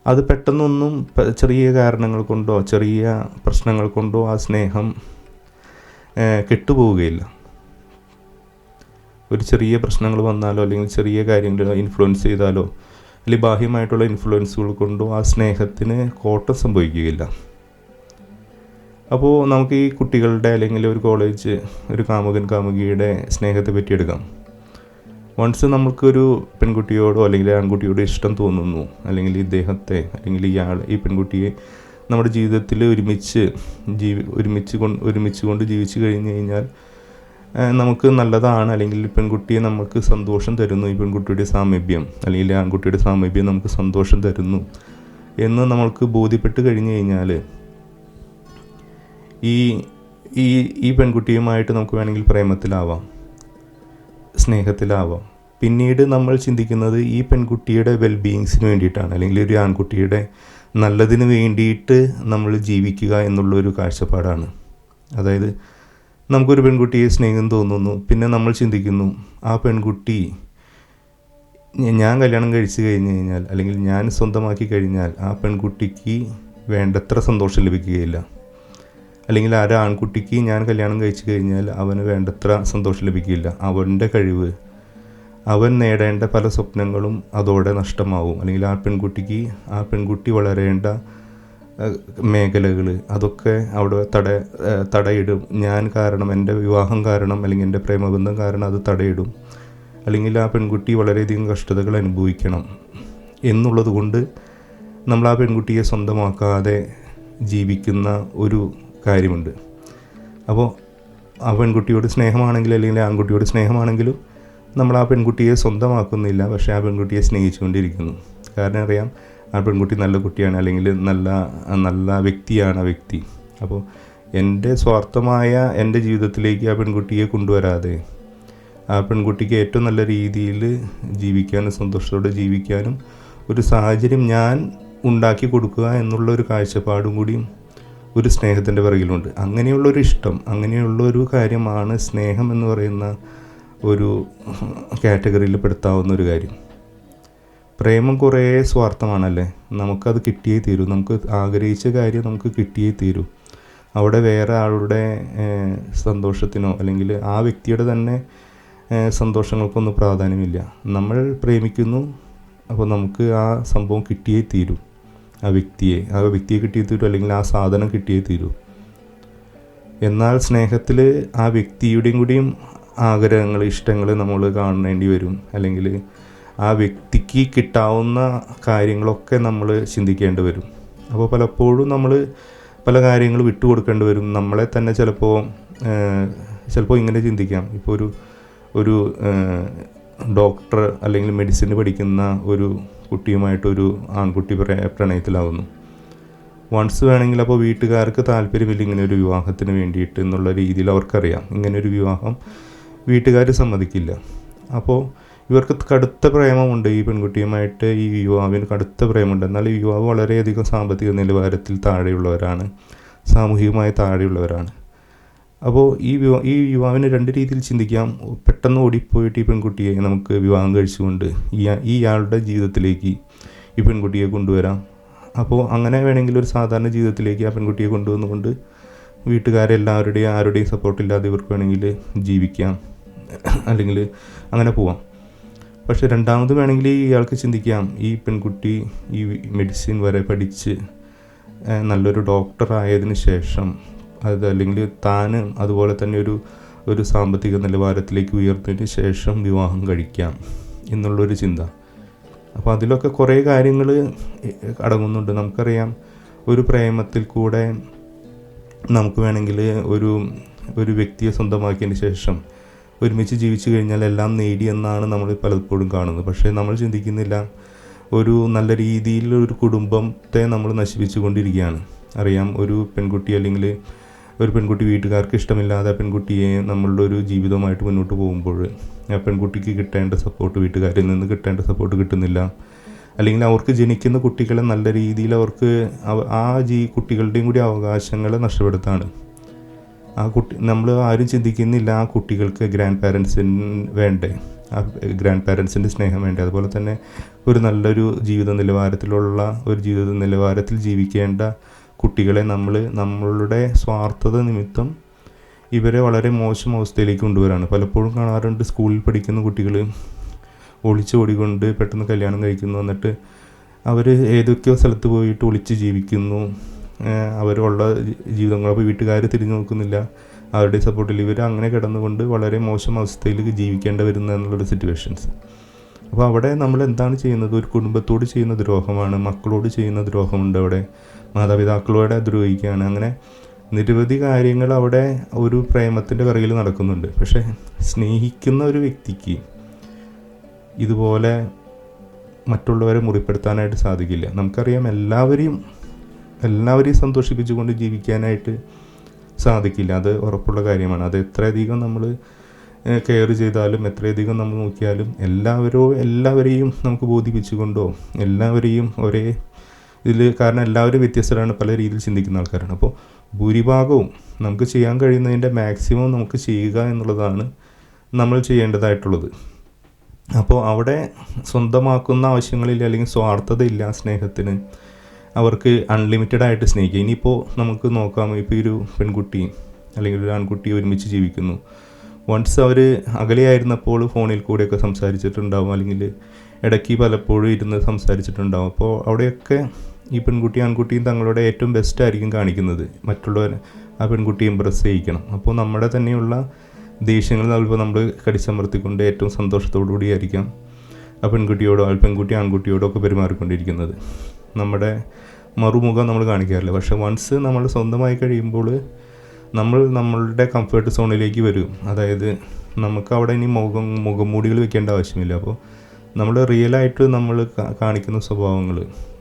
അത് പെട്ടെന്നൊന്നും ചെറിയ കാരണങ്ങൾ കൊണ്ടോ ചെറിയ പ്രശ്നങ്ങൾ കൊണ്ടോ ആ സ്നേഹം കെട്ടുപോവുകയില്ല. ഒരു ചെറിയ പ്രശ്നങ്ങൾ വന്നാലോ അല്ലെങ്കിൽ ചെറിയ കാര്യങ്ങൾ ഇൻഫ്ലുവൻസ് ചെയ്താലോ അല്ലെങ്കിൽ ബാഹ്യമായിട്ടുള്ള ഇൻഫ്ലുവൻസുകൾ കൊണ്ടോ ആ സ്നേഹത്തിന് കോട്ടം സംഭവിക്കുകയില്ല. അപ്പോൾ നമുക്ക് ഈ കുട്ടികളുടെ അല്ലെങ്കിൽ ഒരു കാമുകൻ കാമുകിയുടെ സ്നേഹത്തെ പറ്റിയെടുക്കാം. വൺസ് നമുക്കൊരു പെൺകുട്ടിയോടോ അല്ലെങ്കിൽ ആൺകുട്ടിയോടോ ഇഷ്ടം തോന്നുന്നു, അല്ലെങ്കിൽ ഇദ്ദേഹത്തെ അല്ലെങ്കിൽ ഈ പെൺകുട്ടിയെ നമ്മുടെ ജീവിതത്തിൽ ഒരുമിച്ച് കൊണ്ട് ജീവിച്ചു കഴിഞ്ഞ് കഴിഞ്ഞാൽ നമുക്ക് നല്ലതാണ്, അല്ലെങ്കിൽ പെൺകുട്ടിയെ നമുക്ക് സന്തോഷം തരുന്നു, ഈ പെൺകുട്ടിയുടെ സാമീപ്യം അല്ലെങ്കിൽ ആൺകുട്ടിയുടെ സാമീപ്യം നമുക്ക് സന്തോഷം തരുന്നു എന്ന് നമ്മൾക്ക് ബോധ്യപ്പെട്ട് കഴിഞ്ഞ് കഴിഞ്ഞാൽ ഈ പെൺകുട്ടിയുമായിട്ട് നമുക്ക് വേണമെങ്കിൽ പ്രേമത്തിലാവാം, സ്നേഹത്തിലാവാം. പിന്നീട് നമ്മൾ ചിന്തിക്കുന്നത് ഈ പെൺകുട്ടിയുടെ വെൽബീയിങ്സിന് വേണ്ടിയിട്ടാണ്, അല്ലെങ്കിൽ ഒരു ആൺകുട്ടിയുടെ നല്ലതിന് വേണ്ടിയിട്ട് നമ്മൾ ജീവിക്കുക എന്നുള്ളൊരു കാഴ്ചപ്പാടാണ്. അതായത് നമുക്കൊരു പെൺകുട്ടിയെ സ്നേഹം തോന്നുന്നു, പിന്നെ നമ്മൾ ചിന്തിക്കുന്നു ആ പെൺകുട്ടി ഞാൻ കല്യാണം കഴിച്ചു കഴിഞ്ഞ് കഴിഞ്ഞാൽ അല്ലെങ്കിൽ ഞാൻ സ്വന്തമാക്കി കഴിഞ്ഞാൽ ആ പെൺകുട്ടിക്ക് വേണ്ടത്ര സന്തോഷം ലഭിക്കുകയില്ല, അല്ലെങ്കിൽ ആൺകുട്ടിക്ക് ഞാൻ കല്യാണം കഴിച്ചു കഴിഞ്ഞാൽ അവന് വേണ്ടത്ര സന്തോഷം ലഭിക്കില്ല. അവൻ്റെ കഴിവ്, അവൻ നേടേണ്ട പല സ്വപ്നങ്ങളും അതോടെ നഷ്ടമാവും. അല്ലെങ്കിൽ ആ പെൺകുട്ടി വളരേണ്ട മേഖലകൾ അതൊക്കെ അവിടെ തടയിടും. ഞാൻ കാരണം, എൻ്റെ വിവാഹം കാരണം അല്ലെങ്കിൽ എൻ്റെ പ്രേമബന്ധം കാരണം അത് തടയിടും. അല്ലെങ്കിൽ ആ പെൺകുട്ടി വളരെയധികം കഷ്ടതകൾ അനുഭവിക്കണം എന്നുള്ളത് കൊണ്ട് നമ്മൾ ആ പെൺകുട്ടിയെ സ്വന്തമാക്കാതെ ജീവിക്കുന്ന ഒരു കാര്യമുണ്ട്. അപ്പോൾ ആ പെൺകുട്ടിയോട് സ്നേഹമാണെങ്കിൽ അല്ലെങ്കിൽ ആൺകുട്ടിയോട് സ്നേഹമാണെങ്കിലും നമ്മൾ ആ പെൺകുട്ടിയെ സ്വന്തമാക്കുന്നില്ല, പക്ഷേ ആ പെൺകുട്ടിയെ സ്നേഹിച്ചുകൊണ്ടിരിക്കുന്നു. കാരണം അറിയാം ആ പെൺകുട്ടി നല്ല കുട്ടിയാണ്, അല്ലെങ്കിൽ നല്ല വ്യക്തിയാണ് ആ വ്യക്തി. അപ്പോൾ എൻ്റെ സ്വാർത്ഥമായ എൻ്റെ ജീവിതത്തിലേക്ക് ആ പെൺകുട്ടിയെ കൊണ്ടുവരാതെ ആ പെൺകുട്ടിക്ക് ഏറ്റവും നല്ല രീതിയിൽ ജീവിക്കാനും സന്തോഷത്തോടെ ജീവിക്കാനും ഒരു സാഹചര്യം ഞാൻ ഉണ്ടാക്കി കൊടുക്കുക എന്നുള്ളൊരു കാഴ്ചപ്പാടും കൂടിയും ഒരു സ്നേഹത്തിൻ്റെ പിറകിലുണ്ട്. അങ്ങനെയുള്ളൊരു ഇഷ്ടം, അങ്ങനെയുള്ളൊരു കാര്യമാണ് സ്നേഹം എന്ന് പറയുന്ന ഒരു കാറ്റഗറിയിൽ പെടുത്താവുന്ന ഒരു കാര്യം. പ്രേമം കുറേ സ്വാർത്ഥമാണല്ലേ, നമുക്കത് കിട്ടിയേ തീരൂ, നമുക്ക് ആഗ്രഹിച്ച കാര്യം നമുക്ക് കിട്ടിയേ തീരൂ. അവിടെ വേറെ ആളുടെ സന്തോഷത്തിനോ അല്ലെങ്കിൽ ആ വ്യക്തിയുടെ തന്നെ സന്തോഷങ്ങൾക്കൊന്നും പ്രാധാന്യമില്ല. നമ്മൾ പ്രേമിക്കുന്നു, അപ്പോൾ നമുക്ക് ആ സംഭവം കിട്ടിയേ തീരൂ. ആ വ്യക്തിയെ കിട്ടിയേ തീരൂ, അല്ലെങ്കിൽ ആ സാധനം കിട്ടിയേ തീരൂ. എന്നാൽ സ്നേഹത്തിൽ ആ വ്യക്തിയുടെയും കൂടിയും ആഗ്രഹങ്ങൾ, ഇഷ്ടങ്ങൾ നമ്മൾ കാണേണ്ടി വരും. അല്ലെങ്കിൽ ആ വ്യക്തിക്ക് കിട്ടാവുന്ന കാര്യങ്ങളൊക്കെ നമ്മൾ ചിന്തിക്കേണ്ടി വരും. അപ്പോൾ പലപ്പോഴും നമ്മൾ പല കാര്യങ്ങൾ വിട്ടുകൊടുക്കേണ്ടി വരും. നമ്മളെ തന്നെ ചിലപ്പോൾ ഇങ്ങനെ ചിന്തിക്കാം. ഇപ്പോൾ ഒരു ഡോക്ടർ അല്ലെങ്കിൽ മെഡിസിൻ പഠിക്കുന്ന ഒരു കുട്ടിയുമായിട്ടൊരു ആൺകുട്ടി പ്രണയത്തിലാവുന്നു. വൺസ് വേണമെങ്കിൽ അപ്പോൾ വീട്ടുകാർക്ക് താല്പര്യമില്ല ഇങ്ങനെ ഒരു വിവാഹത്തിന് വേണ്ടിയിട്ട് എന്നുള്ള രീതിയിൽ അവർക്കറിയാം ഇങ്ങനൊരു വിവാഹം വീട്ടുകാർ സമ്മതിക്കില്ല. അപ്പോൾ ഇവർക്ക് കടുത്ത പ്രേമമുണ്ട് ഈ പെൺകുട്ടിയുമായിട്ട്, ഈ യുവാവിന് കടുത്ത പ്രേമമുണ്ട്. എന്നാൽ ഈ യുവാവ് വളരെയധികം സാമ്പത്തിക നിലവാരത്തിൽ താഴെയുള്ളവരാണ്, സാമൂഹികമായി താഴെയുള്ളവരാണ്. അപ്പോൾ ഈ യുവാവിന് രണ്ട് രീതിയിൽ ചിന്തിക്കാം. പെട്ടെന്ന് ഓടിപ്പോയിട്ട് ഈ പെൺകുട്ടിയെ നമുക്ക് വിവാഹം കഴിച്ചുകൊണ്ട് ഇയാളുടെ ജീവിതത്തിലേക്ക് ഈ പെൺകുട്ടിയെ കൊണ്ടുവരാം. അപ്പോൾ അങ്ങനെ വേണമെങ്കിൽ ഒരു സാധാരണ ജീവിതത്തിലേക്ക് ആ പെൺകുട്ടിയെ കൊണ്ടുവന്നുകൊണ്ട് ആരുടെയും സപ്പോർട്ടില്ലാതെ ഇവർക്ക് വേണമെങ്കിൽ ജീവിക്കാം, അല്ലെങ്കിൽ അങ്ങനെ പോവാം. പക്ഷേ രണ്ടാമത് വേണമെങ്കിൽ ഇയാൾക്ക് ചിന്തിക്കാം, ഈ പെൺകുട്ടി ഈ മെഡിസിൻ വരെ പഠിച്ച് നല്ലൊരു ഡോക്ടറായതിന് ശേഷം അല്ലെങ്കിൽ താനും അതുപോലെ തന്നെ ഒരു സാമ്പത്തിക നിലവാരത്തിലേക്ക് ഉയർന്നതിന് ശേഷം വിവാഹം കഴിക്കാം എന്നുള്ളൊരു ചിന്ത. അപ്പോൾ അതിലൊക്കെ കുറേ കാര്യങ്ങൾ അടങ്ങുന്നുണ്ട്. നമുക്കറിയാം, ഒരു പ്രേമത്തിൽ കൂടെ നമുക്ക് വേണമെങ്കിൽ ഒരു വ്യക്തിയെ സ്വന്തമാക്കിയതിന് ശേഷം ഒരുമിച്ച് ജീവിച്ചു കഴിഞ്ഞാൽ എല്ലാം നേടിയെന്നാണ് നമ്മൾ പലപ്പോഴും കാണുന്നത്. പക്ഷേ നമ്മൾ ചിന്തിക്കുന്നില്ല, ഒരു നല്ല രീതിയിലൊരു കുടുംബത്തെ നമ്മൾ നശിപ്പിച്ചു കൊണ്ടിരിക്കുകയാണ്. അറിയാം, ഒരു പെൺകുട്ടി അല്ലെങ്കിൽ ഒരു പെൺകുട്ടി വീട്ടുകാർക്ക് ഇഷ്ടമില്ലാതെ ആ പെൺകുട്ടിയെ നമ്മളുടെ ഒരു ജീവിതമായിട്ട് മുന്നോട്ട് പോകുമ്പോൾ ആ പെൺകുട്ടിക്ക് കിട്ടേണ്ട സപ്പോർട്ട് വീട്ടുകാരിൽ നിന്ന് കിട്ടേണ്ട സപ്പോർട്ട് കിട്ടുന്നില്ല. അല്ലെങ്കിൽ അവർക്ക് ജനിക്കുന്ന കുട്ടികളെ നല്ല രീതിയിൽ അവർക്ക് കുട്ടികളുടെയും കൂടി അവകാശങ്ങളെ നഷ്ടപ്പെടുത്താണ്. നമ്മൾ ആരും ചിന്തിക്കുന്നില്ല, ആ കുട്ടികൾക്ക് ഗ്രാൻഡ് പാരൻസിന് വേണ്ടേ, ആ ഗ്രാൻഡ് പാരൻസിൻ്റെ സ്നേഹം വേണ്ടേ, അതുപോലെ തന്നെ ഒരു നല്ലൊരു ജീവിത നിലവാരത്തിൽ ജീവിക്കേണ്ട കുട്ടികളെ നമ്മളുടെ സ്വാർത്ഥത നിമിത്തം ഇവരെ വളരെ മോശം അവസ്ഥയിലേക്ക് കൊണ്ടുവരാണ്. പലപ്പോഴും കാണാറുണ്ട്, സ്കൂളിൽ പഠിക്കുന്ന കുട്ടികൾ ഓടിക്കൊണ്ട് പെട്ടെന്ന് കല്യാണം കഴിക്കുന്നു, എന്നിട്ട് അവർ ഏതൊക്കെയോ സ്ഥലത്ത് പോയിട്ട് ഒളിച്ച് ജീവിക്കുന്നു. അവരുള്ള ജീവിതങ്ങൾ അപ്പോൾ വീട്ടുകാർ തിരിഞ്ഞു നോക്കുന്നില്ല, അവരുടെ സപ്പോർട്ടിൽ ഇവർ അങ്ങനെ കിടന്നുകൊണ്ട് വളരെ മോശം അവസ്ഥയിൽ ജീവിക്കേണ്ടി വരുന്ന എന്നുള്ളൊരു സിറ്റുവേഷൻസ്. അപ്പോൾ അവിടെ നമ്മൾ എന്താണ് ചെയ്യുന്നത്? ഒരു കുടുംബത്തോട് ചെയ്യുന്ന ദ്രോഹമാണ്, മക്കളോട് ചെയ്യുന്ന ദ്രോഹമുണ്ട്, അവിടെ മാതാപിതാക്കളോടെ ദ്രോഹിക്കുകയാണ്. അങ്ങനെ നിരവധി കാര്യങ്ങൾ അവിടെ ഒരു പ്രേമത്തിൻ്റെ പിറകിൽ നടക്കുന്നുണ്ട്. പക്ഷേ സ്നേഹിക്കുന്ന ഒരു വ്യക്തിക്ക് ഇതുപോലെ മറ്റുള്ളവരെ മുറിപ്പെടുത്താനായിട്ട് സാധിക്കില്ല. നമുക്കറിയാം, എല്ലാവരെയും സന്തോഷിപ്പിച്ചുകൊണ്ട് ജീവിക്കാനായിട്ട് സാധിക്കില്ല, അത് ഉറപ്പുള്ള കാര്യമാണ്. അത് എത്രയധികം നമ്മൾ കെയർ ചെയ്താലും എത്രയധികം നമ്മൾ നോക്കിയാലും എല്ലാവരെയും നമുക്ക് ബോധിപ്പിച്ചുകൊണ്ടോ എല്ലാവരെയും ഒരേ കാരണം എല്ലാവരും വ്യത്യസ്തരാണ്, പല രീതിയിൽ ചിന്തിക്കുന്ന ആൾക്കാരാണ്. അപ്പോൾ ഭൂരിഭാഗവും നമുക്ക് ചെയ്യാൻ കഴിയുന്നതിൻ്റെ മാക്സിമം നമുക്ക് ചെയ്യുക എന്നുള്ളതാണ് നമ്മൾ ചെയ്യേണ്ടതായിട്ടുള്ളത്. അപ്പോൾ അവിടെ സ്വന്തമാക്കുന്ന ആവശ്യങ്ങളില്ല, അല്ലെങ്കിൽ സ്വാർത്ഥതയില്ല സ്നേഹത്തിന്. അവർക്ക് അൺലിമിറ്റഡ് ആയിട്ട് സ്നേഹിക്കുക. ഇനിയിപ്പോൾ നമുക്ക് നോക്കാം, ഇപ്പോൾ ഒരു പെൺകുട്ടി അല്ലെങ്കിൽ ഒരു ആൺകുട്ടി ഒരുമിച്ച് ജീവിക്കുന്നു. വൺസ് അവർ അകലെയായിരുന്നപ്പോൾ ഫോണിൽ കൂടെയൊക്കെ സംസാരിച്ചിട്ടുണ്ടാവും, അല്ലെങ്കിൽ ഇടയ്ക്ക് പലപ്പോഴും ഇരുന്ന് സംസാരിച്ചിട്ടുണ്ടാവും. അപ്പോൾ അവിടെയൊക്കെ ഈ ആൺകുട്ടിയും തങ്ങളുടെ ഏറ്റവും ബെസ്റ്റ് ആയിരിക്കും കാണിക്കുന്നത്, മറ്റുള്ളവരെ ആ പെൺകുട്ടിയെ ഇമ്പ്രസ് ചെയ്യിക്കണം. അപ്പോൾ നമ്മുടെ തന്നെയുള്ള ദേഷ്യങ്ങൾ നൽകുമ്പോൾ നമ്മൾ കടിച്ചമർത്തിക്കൊണ്ട് ഏറ്റവും സന്തോഷത്തോടുകൂടി ആയിരിക്കാം ആ പെൺകുട്ടി ആൺകുട്ടിയോടോ ഒക്കെ പെരുമാറിക്കൊണ്ടിരിക്കുന്നത്. നമ്മുടെ മറുമുഖം നമ്മൾ കാണിക്കാറില്ല. പക്ഷേ വൺസ് നമ്മൾ സ്വന്തമായി കഴിയുമ്പോൾ നമ്മളുടെ കംഫർട്ട് സോണിലേക്ക് വരും. അതായത് നമുക്ക് അവിടെ ഇനി മുഖംമൂടികൾ വെക്കേണ്ട ആവശ്യമില്ല. അപ്പോൾ നമ്മൾ റിയലായിട്ട് നമ്മൾ കാണിക്കുന്ന സ്വഭാവങ്ങൾ,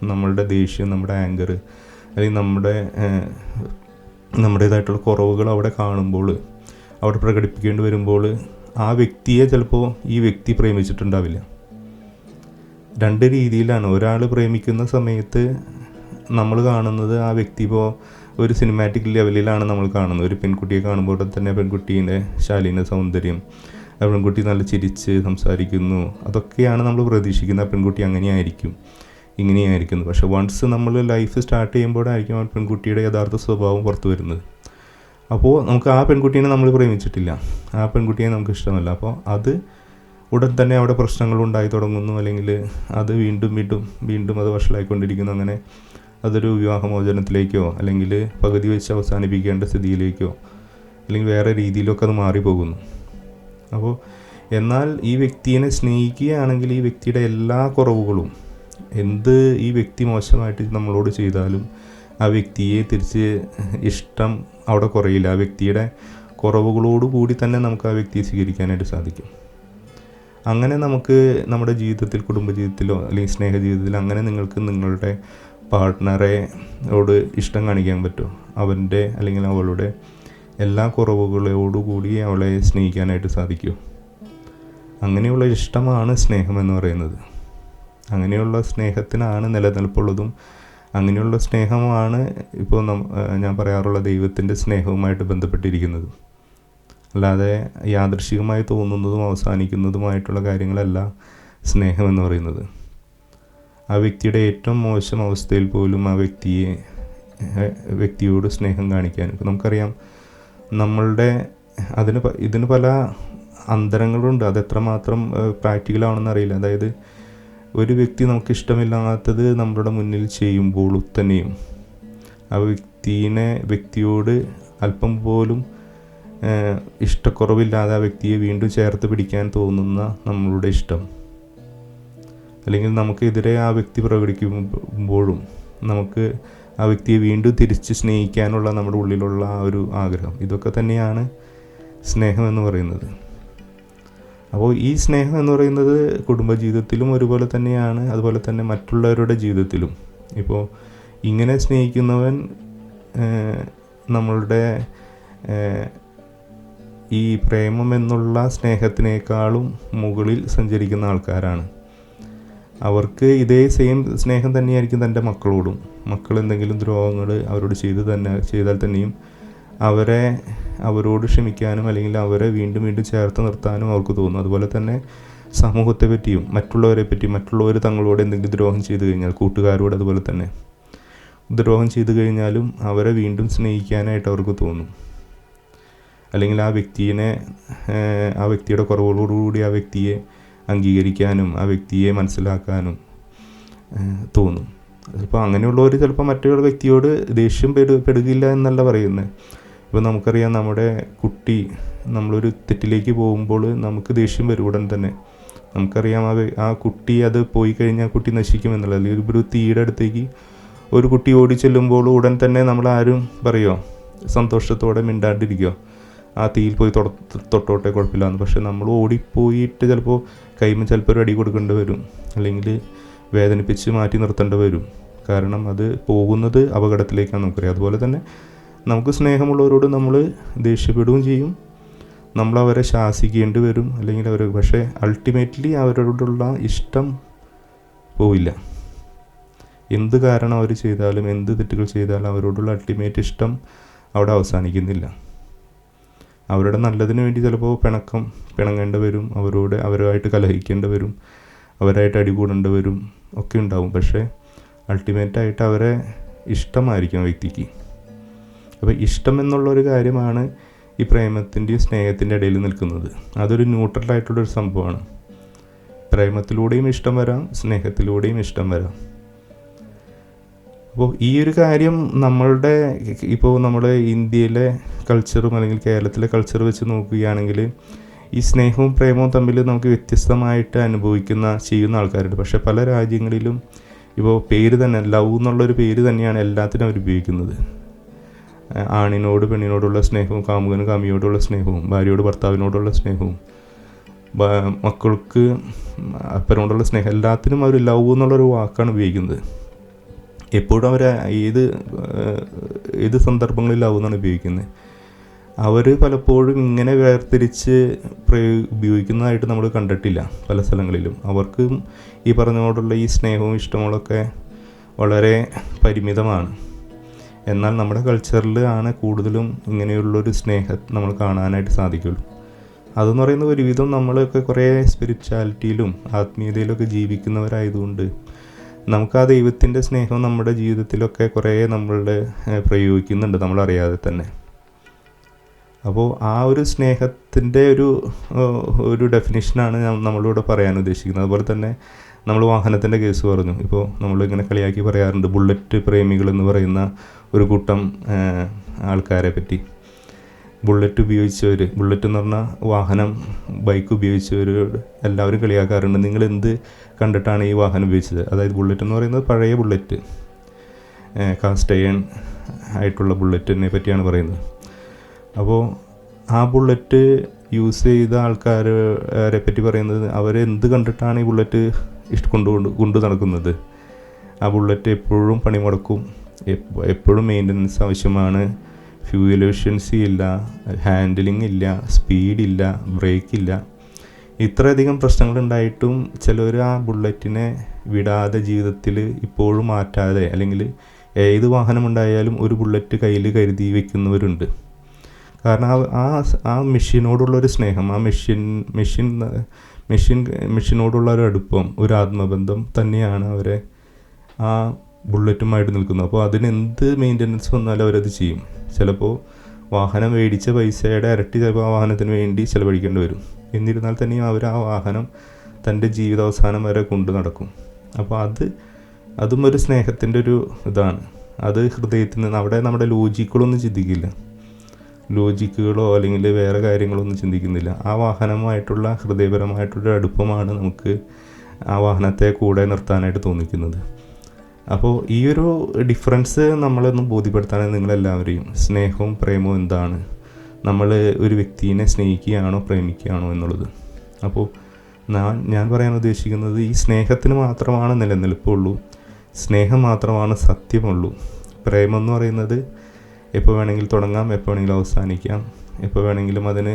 നമ്മളുടെ ദേഷ്യം, നമ്മുടെ ആങ്കർ, അല്ലെങ്കിൽ നമ്മുടേതായിട്ടുള്ള കുറവുകൾ അവിടെ കാണുമ്പോൾ, അവിടെ പ്രകടിപ്പിക്കേണ്ടി വരുമ്പോൾ ആ വ്യക്തിയെ ചിലപ്പോൾ ഈ വ്യക്തി പ്രേമിച്ചിട്ടുണ്ടാവില്ല. രണ്ട് രീതിയിലാണ്. ഒരാൾ പ്രേമിക്കുന്ന സമയത്ത് നമ്മൾ കാണുന്നത് ആ വ്യക്തി ഇപ്പോൾ ഒരു സിനിമാറ്റിക് ലെവലിലാണ് നമ്മൾ കാണുന്നത്. ഒരു പെൺകുട്ടിയെ കാണുമ്പോൾ തന്നെ പെൺകുട്ടീൻ്റെ ശാലീന സൗന്ദര്യം, ആ പെൺകുട്ടി നല്ല ചിരിച്ച് സംസാരിക്കുന്നു, അതൊക്കെയാണ് നമ്മൾ പ്രതീക്ഷിക്കുന്നത്. ആ പെൺകുട്ടി ഇങ്ങനെയായിരിക്കുന്നു. പക്ഷേ വൺസ് നമ്മൾ ലൈഫ് സ്റ്റാർട്ട് ചെയ്യുമ്പോഴായിരിക്കും ആ പെൺകുട്ടിയുടെ യഥാർത്ഥ സ്വഭാവം പുറത്തു വരുന്നത്. അപ്പോൾ നമുക്ക് ആ പെൺകുട്ടീനെ നമ്മൾ പ്രേമിച്ചിട്ടില്ല, ആ പെൺകുട്ടിയെ നമുക്ക് ഇഷ്ടമല്ല. അപ്പോൾ അത് ഉടൻ തന്നെ അവിടെ പ്രശ്നങ്ങളുണ്ടായി തുടങ്ങുന്നു, അല്ലെങ്കിൽ അത് വീണ്ടും അത് വഷളായിക്കൊണ്ടിരിക്കുന്നു. അങ്ങനെ അതൊരു വിവാഹമോചനത്തിലേക്കോ അല്ലെങ്കിൽ പകുതി വെച്ച് അവസാനിപ്പിക്കേണ്ട സ്ഥിതിയിലേക്കോ അല്ലെങ്കിൽ വേറെ രീതിയിലൊക്കെ അത് മാറിപ്പോകുന്നു. അപ്പോൾ എന്നാൽ ഈ വ്യക്തിയെ സ്നേഹിക്കുകയാണെങ്കിൽ ഈ വ്യക്തിയുടെ എല്ലാ കുറവുകളും, ഈ വ്യക്തി മോശമായിട്ട് നമ്മളോട് ചെയ്താലും ആ വ്യക്തിയെ തിരിച്ച് ഇഷ്ടം അവിടെ കുറയില്ല. ആ വ്യക്തിയുടെ കുറവുകളോടുകൂടി തന്നെ നമുക്ക് ആ വ്യക്തിയെ സ്വീകരിക്കാനായിട്ട് സാധിക്കും. അങ്ങനെ നമുക്ക് നമ്മുടെ ജീവിതത്തിൽ, കുടുംബജീവിതത്തിലോ അല്ലെങ്കിൽ സ്നേഹജീവിതത്തിലോ അങ്ങനെ നിങ്ങൾക്ക് നിങ്ങളുടെ പാർട്ട്ണറോട് ഇഷ്ടം കാണിക്കാൻ പറ്റുമോ? അവൻ്റെ അല്ലെങ്കിൽ അവളുടെ എല്ലാ കുറവുകളോടുകൂടി അവളെ സ്നേഹിക്കാനായിട്ട് സാധിക്കുമോ? അങ്ങനെയുള്ള ഇഷ്ടമാണ് സ്നേഹം എന്ന് പറയുന്നത്. അങ്ങനെയുള്ള സ്നേഹത്തിനാണ് നിലനിൽപ്പുള്ളതും അങ്ങനെയുള്ള സ്നേഹമാണ് ഇപ്പോൾ ഞാൻ പറയാറുള്ള ദൈവത്തിൻ്റെ സ്നേഹവുമായിട്ട് ബന്ധപ്പെട്ടിരിക്കുന്നത്. അല്ലാതെ യാദൃശ്ചികമായി തോന്നുന്നതും അവസാനിക്കുന്നതുമായിട്ടുള്ള കാര്യങ്ങളല്ല സ്നേഹം എന്ന് പറയുന്നത്. ആ വ്യക്തിയുടെ ഏറ്റവും മോശം അവസ്ഥയിൽ പോലും ആ വ്യക്തിയോട് സ്നേഹം കാണിക്കാൻ നമുക്കറിയാം. നമ്മളുടെ ഇതിന് പല അന്തരങ്ങളുണ്ട്. അതെത്രമാത്രം പ്രാക്ടിക്കലാണെന്ന് അറിയില്ല. അതായത് ഒരു വ്യക്തി നമുക്ക് ഇഷ്ടമില്ലാത്തത് നമ്മളുടെ മുന്നിൽ ചെയ്യുമ്പോൾ തന്നെയും ആ വ്യക്തിയോട് അല്പം പോലും ഇഷ്ടക്കുറവില്ലാതെ ആ വ്യക്തിയെ വീണ്ടും ചേർത്ത് പിടിക്കാൻ തോന്നുന്ന നമ്മളുടെ ഇഷ്ടം, അല്ലെങ്കിൽ നമുക്കെതിരെ ആ വ്യക്തി പ്രകടിക്കുമ്പോഴും നമുക്ക് ആ വ്യക്തിയെ വീണ്ടും തിരിച്ച് സ്നേഹിക്കാനുള്ള നമ്മുടെ ഉള്ളിലുള്ള ആ ഒരു ആഗ്രഹം, ഇതൊക്കെ തന്നെയാണ് സ്നേഹം എന്ന് പറയുന്നത്. അപ്പോൾ ഈ സ്നേഹം എന്ന് പറയുന്നത് കുടുംബജീവിതത്തിലും ഒരുപോലെ തന്നെയാണ്, അതുപോലെ തന്നെ മറ്റുള്ളവരുടെ ജീവിതത്തിലും. ഇപ്പോൾ ഇങ്ങനെ സ്നേഹിക്കുന്നവൻ നമ്മളുടെ ഈ പ്രേമം എന്നുള്ള സ്നേഹത്തിനേക്കാളും മുകളിൽ സഞ്ചരിക്കുന്ന ആൾക്കാരാണ്. അവർക്ക് ഇതേ സെയിം സ്നേഹം തന്നെയായിരിക്കും തൻ്റെ മക്കളോടും. മക്കൾ എന്തെങ്കിലും ദ്രോഹങ്ങൾ അവരോട് ചെയ്താൽ തന്നെയും അവരോട് ക്ഷമിക്കാനും അല്ലെങ്കിൽ അവരെ വീണ്ടും ചേർത്ത് നിർത്താനും അവർക്ക് തോന്നും. അതുപോലെ തന്നെ സമൂഹത്തെ പറ്റിയും മറ്റുള്ളവർ തങ്ങളോട് എന്തെങ്കിലും ദ്രോഹം ചെയ്തു കഴിഞ്ഞാൽ, കൂട്ടുകാരോട് അതുപോലെ തന്നെ ദ്രോഹം ചെയ്തു കഴിഞ്ഞാലും അവരെ വീണ്ടും സ്നേഹിക്കാനായിട്ട് അവർക്ക് തോന്നും. അല്ലെങ്കിൽ ആ വ്യക്തിയുടെ കുറവുകളോടുകൂടി ആ വ്യക്തിയെ അംഗീകരിക്കാനും ആ വ്യക്തിയെ മനസ്സിലാക്കാനും തോന്നും. ചിലപ്പോൾ അങ്ങനെയുള്ളവർ ചിലപ്പോൾ മറ്റൊരു വ്യക്തിയോട് ദേഷ്യം പെടുകയില്ല എന്നല്ല പറയുന്നത്. ഇപ്പോൾ നമുക്കറിയാം, നമ്മുടെ കുട്ടി നമ്മളൊരു തെറ്റിലേക്ക് പോകുമ്പോൾ നമുക്ക് ദേഷ്യം വരും ഉടൻ തന്നെ. നമുക്കറിയാം ആ കുട്ടി അത് പോയി കഴിഞ്ഞാൽ കുട്ടി നശിക്കുമെന്നുള്ളത്. അല്ലെങ്കിൽ ഒരു തീയുടെ അടുത്തേക്ക് ഒരു കുട്ടി ഓടി ചെല്ലുമ്പോൾ ഉടൻ തന്നെ നമ്മളാരും പറയുമോ സന്തോഷത്തോടെ മിണ്ടാണ്ടിരിക്കുമോ, ആ തീയിൽ പോയി തൊട്ടോട്ടെ കുഴപ്പമില്ലാന്ന്. പക്ഷെ നമ്മൾ ഓടിപ്പോയിട്ട് ചിലപ്പോൾ ചിലപ്പോൾ ഒരു അടി കൊടുക്കേണ്ടി വരും, അല്ലെങ്കിൽ വേദനിപ്പിച്ച് മാറ്റി നിർത്തേണ്ടി വരും. കാരണം അത് പോകുന്നത് അപകടത്തിലേക്കാണ് നമുക്കറിയാം. അതുപോലെ തന്നെ നമുക്ക് സ്നേഹമുള്ളവരോട് നമ്മൾ ദേഷ്യപ്പെടുകയും ചെയ്യും, നമ്മളവരെ ശാസിക്കേണ്ടി വരും, അല്ലെങ്കിൽ പക്ഷേ അൾട്ടിമേറ്റ്ലി അവരോടുള്ള ഇഷ്ടം പോവില്ല. എന്ത് കാരണം അവർ ചെയ്താലും, എന്ത് തെറ്റുകൾ ചെയ്താലും അവരോടുള്ള അൾട്ടിമേറ്റ് ഇഷ്ടം അവിടെ അവസാനിക്കുന്നില്ല. അവരുടെ നല്ലതിന് വേണ്ടി ചിലപ്പോൾ പിണങ്ങേണ്ടി വരും, അവരുമായിട്ട് കലഹിക്കേണ്ടി വരും, അവരായിട്ട് അടികൂടേണ്ടി വരും, ഒക്കെ ഉണ്ടാവും. പക്ഷേ അൾട്ടിമേറ്റായിട്ട് അവരെ ഇഷ്ടമായിരിക്കും ആ വ്യക്തിക്ക്. അപ്പോൾ ഇഷ്ടം എന്നുള്ളൊരു കാര്യമാണ് ഈ പ്രേമത്തിൻ്റെയും സ്നേഹത്തിൻ്റെ ഇടയിൽ നിൽക്കുന്നത്. അതൊരു ന്യൂട്രലായിട്ടുള്ളൊരു സംഭവമാണ്. പ്രേമത്തിലൂടെയും ഇഷ്ടം വരാം, സ്നേഹത്തിലൂടെയും ഇഷ്ടം വരാം. അപ്പോൾ ഈ ഒരു കാര്യം നമ്മുടെ ഇന്ത്യയിലെ കൾച്ചറും അല്ലെങ്കിൽ കേരളത്തിലെ കൾച്ചർ വെച്ച് നോക്കുകയാണെങ്കിൽ ഈ സ്നേഹവും പ്രേമവും തമ്മിൽ നമുക്ക് വ്യത്യസ്തമായിട്ട് ചെയ്യുന്ന ആൾക്കാരുണ്ട്. പക്ഷേ പല രാജ്യങ്ങളിലും ഇപ്പോൾ പേര് തന്നെ ലവ് എന്നുള്ളൊരു പേര് തന്നെയാണ് എല്ലാത്തിനും അവർ ഉപയോഗിക്കുന്നത്. ആണിനോട് പെണ്ണിനോടുള്ള സ്നേഹവും, കാമുകന് കാമിയോടുള്ള സ്നേഹവും, ഭാര്യയോട് ഭർത്താവിനോടുള്ള സ്നേഹവും, മക്കൾക്ക് അപ്പനോടുള്ള സ്നേഹം, എല്ലാത്തിനും അവർ ലവ് എന്നുള്ളൊരു വാക്കാണ് ഉപയോഗിക്കുന്നത്. എപ്പോഴും അവർ ഏത് സന്ദർഭങ്ങളിൽ ലവ് എന്നാണ് ഉപയോഗിക്കുന്നത്. അവർ പലപ്പോഴും ഇങ്ങനെ വേർതിരിച്ച് ഉപയോഗിക്കുന്നതായിട്ട് നമ്മൾ കണ്ടിട്ടില്ല പല സ്ഥലങ്ങളിലും. അവർക്കും ഈ പറഞ്ഞതോടുള്ള ഈ സ്നേഹവും ഇഷ്ടങ്ങളൊക്കെ വളരെ പരിമിതമാണ്. എന്നാൽ നമ്മുടെ കൾച്ചറിൽ ആണ് കൂടുതലും ഇങ്ങനെയുള്ളൊരു സ്നേഹം നമ്മൾ കാണാനായിട്ട് സാധിക്കുള്ളൂ. അതെന്ന് പറയുന്നത് ഒരുവിധം നമ്മളൊക്കെ കുറേ സ്പിരിച്വാലിറ്റിയിലും ആത്മീയതയിലൊക്കെ ജീവിക്കുന്നവരായതുകൊണ്ട് നമുക്ക് ആ ദൈവത്തിൻ്റെ സ്നേഹം നമ്മുടെ ജീവിതത്തിലൊക്കെ കുറേ പ്രയോഗിക്കുന്നുണ്ട് നമ്മളറിയാതെ തന്നെ. അപ്പോൾ ആ ഒരു സ്നേഹത്തിൻ്റെ ഒരു ഡെഫിനിഷനാണ് നമ്മളിവിടെ പറയാൻ ഉദ്ദേശിക്കുന്നത്. അതുപോലെ തന്നെ നമ്മൾ വാഹനത്തിൻ്റെ കേസ് പറഞ്ഞു. ഇപ്പോൾ നമ്മളിങ്ങനെ കളിയാക്കി പറയാറുണ്ട് ബുള്ളറ്റ് പ്രേമികൾ എന്ന് പറയുന്ന ഒരു കൂട്ടം ആൾക്കാരെ പറ്റി. ബുള്ളറ്റ് എന്ന് പറഞ്ഞാൽ വാഹനം, ബൈക്ക് ഉപയോഗിച്ചവർ എല്ലാവരും കളിയാക്കാറുണ്ട്. നിങ്ങൾ എന്ത് കണ്ടിട്ടാണ് ഈ വാഹനം ഉപയോഗിച്ചത്? അതായത് ബുള്ളറ്റ് എന്ന് പറയുന്നത് പഴയ ബുള്ളറ്റ്, കാസ്റ്റ് അയൺ ആയിട്ടുള്ള ബുള്ളറ്റിനെ പറ്റിയാണ് പറയുന്നത്. അപ്പോൾ ആ ബുള്ളറ്റ് യൂസ് ചെയ്ത ആൾക്കാരെ പറ്റി പറയുന്നത് അവരെന്ത് കണ്ടിട്ടാണ് ഈ ബുള്ളറ്റ് കൊണ്ടു നടക്കുന്നത്? ആ ബുള്ളറ്റ് എപ്പോഴും പണിമുടക്കും, എപ്പോഴും മെയിൻ്റനൻസ് ആവശ്യമാണ്, ഫ്യൂവൽ എഫിഷ്യൻസി ഇല്ല, ഹാൻഡിലിംഗ് ഇല്ല, സ്പീഡില്ല, ബ്രേക്കില്ല. ഇത്രയധികം പ്രശ്നങ്ങളുണ്ടായിട്ടും ചിലർ ആ ബുള്ളറ്റിനെ വിടാതെ ജീവിതത്തിൽ ഇപ്പോഴും മാറ്റാതെ, അല്ലെങ്കിൽ ഏത് വാഹനമുണ്ടായാലും ഒരു ബുള്ളറ്റ് കയ്യിൽ കരുതി വയ്ക്കുന്നവരുണ്ട്. കാരണം ആ മെഷീനോടുള്ളൊരു സ്നേഹം, ആ മെഷീനോടുള്ള ഒരു അടുപ്പം, ഒരു ആത്മബന്ധം തന്നെയാണ് അവരെ ആ ബുള്ളറ്റുമായിട്ട് നിൽക്കുന്നത്. അപ്പോൾ അതിനെന്ത് മെയിൻ്റനൻസ് വന്നാലും അവരത് ചെയ്യും. ചിലപ്പോൾ വാഹനം മേടിച്ച പൈസയുടെ ഇരട്ടി ചിലപ്പോൾ ആ വാഹനത്തിന് വേണ്ടി ചിലവഴിക്കേണ്ടി വരും. എന്നിരുന്നാൽ തന്നെയും അവർ ആ വാഹനം തൻ്റെ ജീവിതാവസാനം വരെ കൊണ്ടു നടക്കും. അപ്പോൾ അതും ഒരു സ്നേഹത്തിൻ്റെ ഒരു ഇതാണ്. അത് ഹൃദയത്തിൽ നിന്ന്, അവിടെ നമ്മുടെ ലോജിക്കുകളൊന്നും ചിന്തിക്കില്ല, ലോജിക്കുകളോ അല്ലെങ്കിൽ വേറെ കാര്യങ്ങളൊന്നും ചിന്തിക്കുന്നില്ല. ആ വാഹനമായിട്ടുള്ള ഹൃദയപരമായിട്ടുള്ള അടുപ്പമാണ് നമുക്ക് ആ വാഹനത്തെ കൂടെ നിർത്താനായിട്ട് തോന്നിക്കുന്നത്. അപ്പോൾ ഈ ഒരു ഡിഫറൻസ് നമ്മളൊന്ന് ബോധ്യപ്പെടുത്താൻ നിങ്ങളെല്ലാവരെയും, സ്നേഹവും പ്രേമവും എന്താണ്, നമ്മൾ ഒരു വ്യക്തിയെ സ്നേഹിക്കുകയാണോ പ്രേമിക്കുകയാണോ എന്നുള്ളത്. അപ്പോൾ ഞാൻ പറയാൻ ഉദ്ദേശിക്കുന്നത്, ഈ സ്നേഹത്തിന് മാത്രമാണ് നിലനിൽപ്പുള്ളൂ, സ്നേഹം മാത്രമാണ് സത്യമുള്ളൂ. പ്രേമം എന്ന് പറയുന്നത് എപ്പോൾ വേണമെങ്കിലും തുടങ്ങാം, എപ്പോൾ വേണമെങ്കിലും അവസാനിക്കാം, എപ്പോൾ വേണമെങ്കിലും അതിന്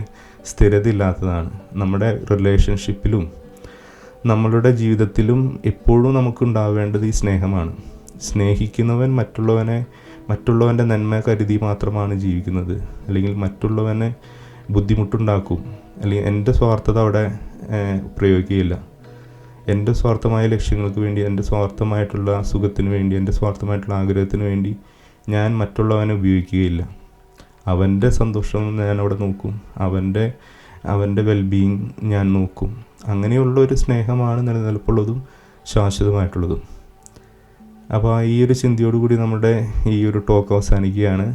സ്ഥിരത ഇല്ലാത്തതാണ്. നമ്മുടെ റിലേഷൻഷിപ്പിലും നമ്മളുടെ ജീവിതത്തിലും എപ്പോഴും നമുക്കുണ്ടാവേണ്ടത് ഈ സ്നേഹമാണ്. സ്നേഹിക്കുന്നവൻ മറ്റുള്ളവൻ്റെ നന്മ കരുതി മാത്രമാണ് ജീവിക്കുന്നത്, അല്ലെങ്കിൽ മറ്റുള്ളവനെ ബുദ്ധിമുട്ടുണ്ടാക്കും, അല്ലെങ്കിൽ എൻ്റെ സ്വാർത്ഥത അവിടെ പ്രയോഗിക്കുകയില്ല. എൻ്റെ സ്വാർത്ഥമായ ലക്ഷ്യങ്ങൾക്ക് വേണ്ടി, എൻ്റെ സ്വാർത്ഥമായിട്ടുള്ള സുഖത്തിന് വേണ്ടി, എൻ്റെ സ്വാർത്ഥമായിട്ടുള്ള ആഗ്രഹത്തിന് വേണ്ടി ഞാൻ മറ്റുള്ളവനെ ഉപയോഗിക്കുകയില്ല. അവൻ്റെ സന്തോഷം ഞാൻ അവിടെ നോക്കും, അവൻ്റെ വെൽബീയിങ് ഞാൻ നോക്കും. അങ്ങനെയുള്ളൊരു സ്നേഹമാണ് നിലനിൽപ്പുള്ളതും ശാശ്വതമായിട്ടുള്ളതും. അപ്പോൾ ഈ ഒരു ചിന്തയോടുകൂടി നമ്മുടെ ഈ ഒരു ടോക്ക് അവസാനിക്കുകയാണ്.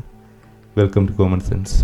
Welcome to common sense.